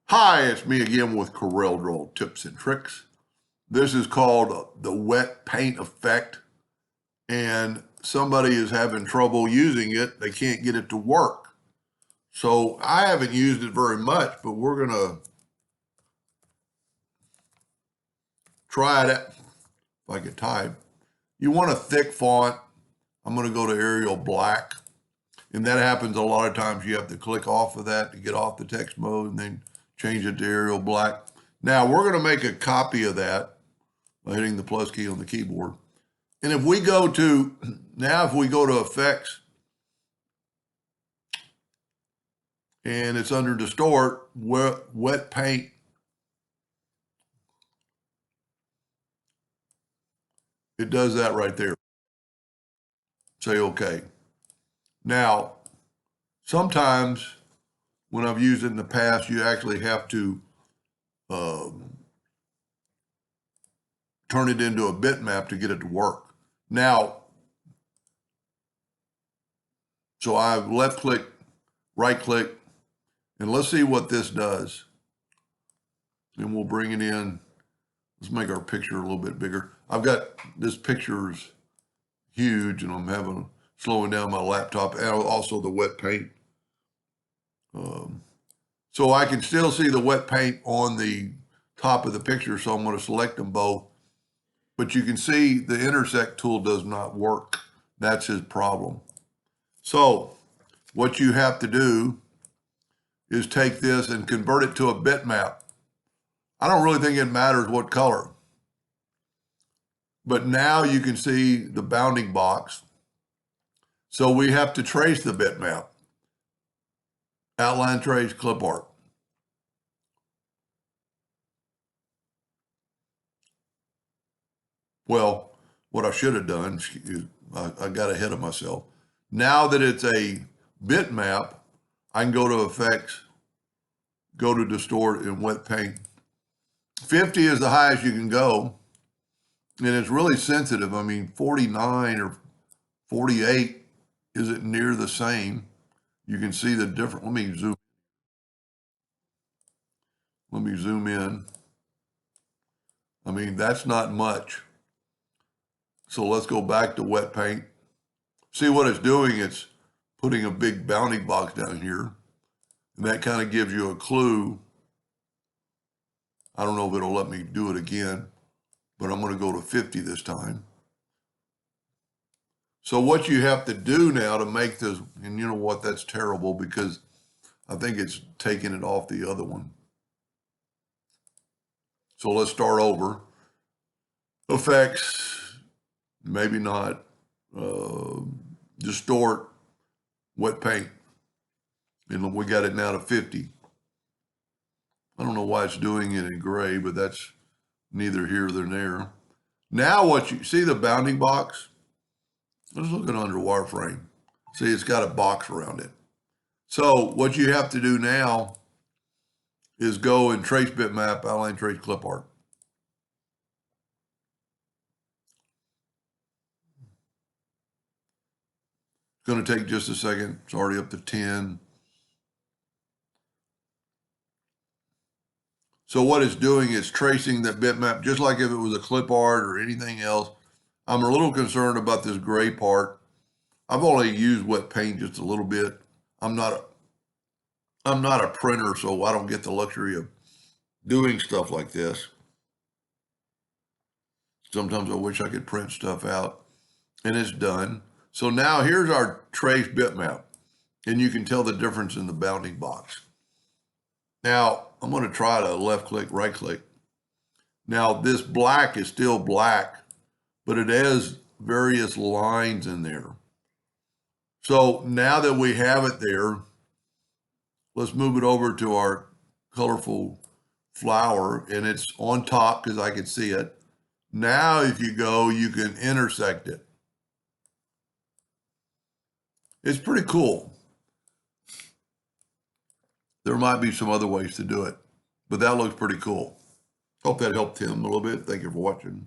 Hi, it's me again with Corel Draw Tips and Tricks. This is called the wet paint effect, and somebody is having trouble using it. They can't get it to work. So I haven't used it very much, but we're going to try it. If I could type. You want a thick font. I'm going to go to Arial Black. And that happens a lot of times. You have to click off of that to get off the text mode and then change it to Arial Black. Now we're going to make a copy of that by hitting the plus key on the keyboard. And if we go to effects and it's under distort, wet paint, it does that right there. Say okay. Now, sometimes when I've used it in the past, you actually have to turn it into a bitmap to get it to work. Now, so I left click, right click, and let's see what this does. And we'll bring it in. Let's make our picture a little bit bigger. I've got this picture's huge, and I'm slowing down my laptop, and also the wet paint. So I can still see the wet paint on the top of the picture, so I'm going to select them both. But you can see the intersect tool does not work. That's his problem. So what you have to do is take this and convert it to a bitmap. I don't really think it matters what color. But now you can see the bounding box. So we have to trace the bitmap. Outline trace, clip art. Well, what I should have done is I got ahead of myself. Now that it's a bitmap, I can go to effects, go to distort and wet paint. 50 is the highest you can go. And it's really sensitive. I mean, 49 or 48 isn't near the same. You can see the difference. Let me zoom in. I mean, that's not much. So let's go back to wet paint. See what it's doing? It's putting a big bounding box down here. And that kind of gives you a clue. I don't know if it'll let me do it again, but I'm going to go to 50 this time. So what you have to do now to make this, and you know what, that's terrible because I think it's taking it off the other one. So let's start over. Effects, maybe not. Distort, wet paint. And we got it now to 50. I don't know why it's doing it in gray, but that's neither here nor there. Now what you see the bounding box? Let's look at under wireframe. See, it's got a box around it. So what you have to do now is go and trace bitmap, outline trace, clip art. It's going to take just a second. It's already up to 10. So what it's doing is tracing that bitmap, just like if it was a clip art or anything else. I'm a little concerned about this gray part. I've only used wet paint just a little bit. I'm not a printer, so I don't get the luxury of doing stuff like this. Sometimes I wish I could print stuff out, and it's done. So now here's our trace bitmap, and you can tell the difference in the bounding box. Now I'm going to try to left click, right click. Now this black is still black, but it has various lines in there. So now that we have it there, let's move it over to our colorful flower, and it's on top because I can see it. Now if you go, you can intersect it. It's pretty cool. There might be some other ways to do it, but that looks pretty cool. Hope that helped him a little bit. Thank you for watching.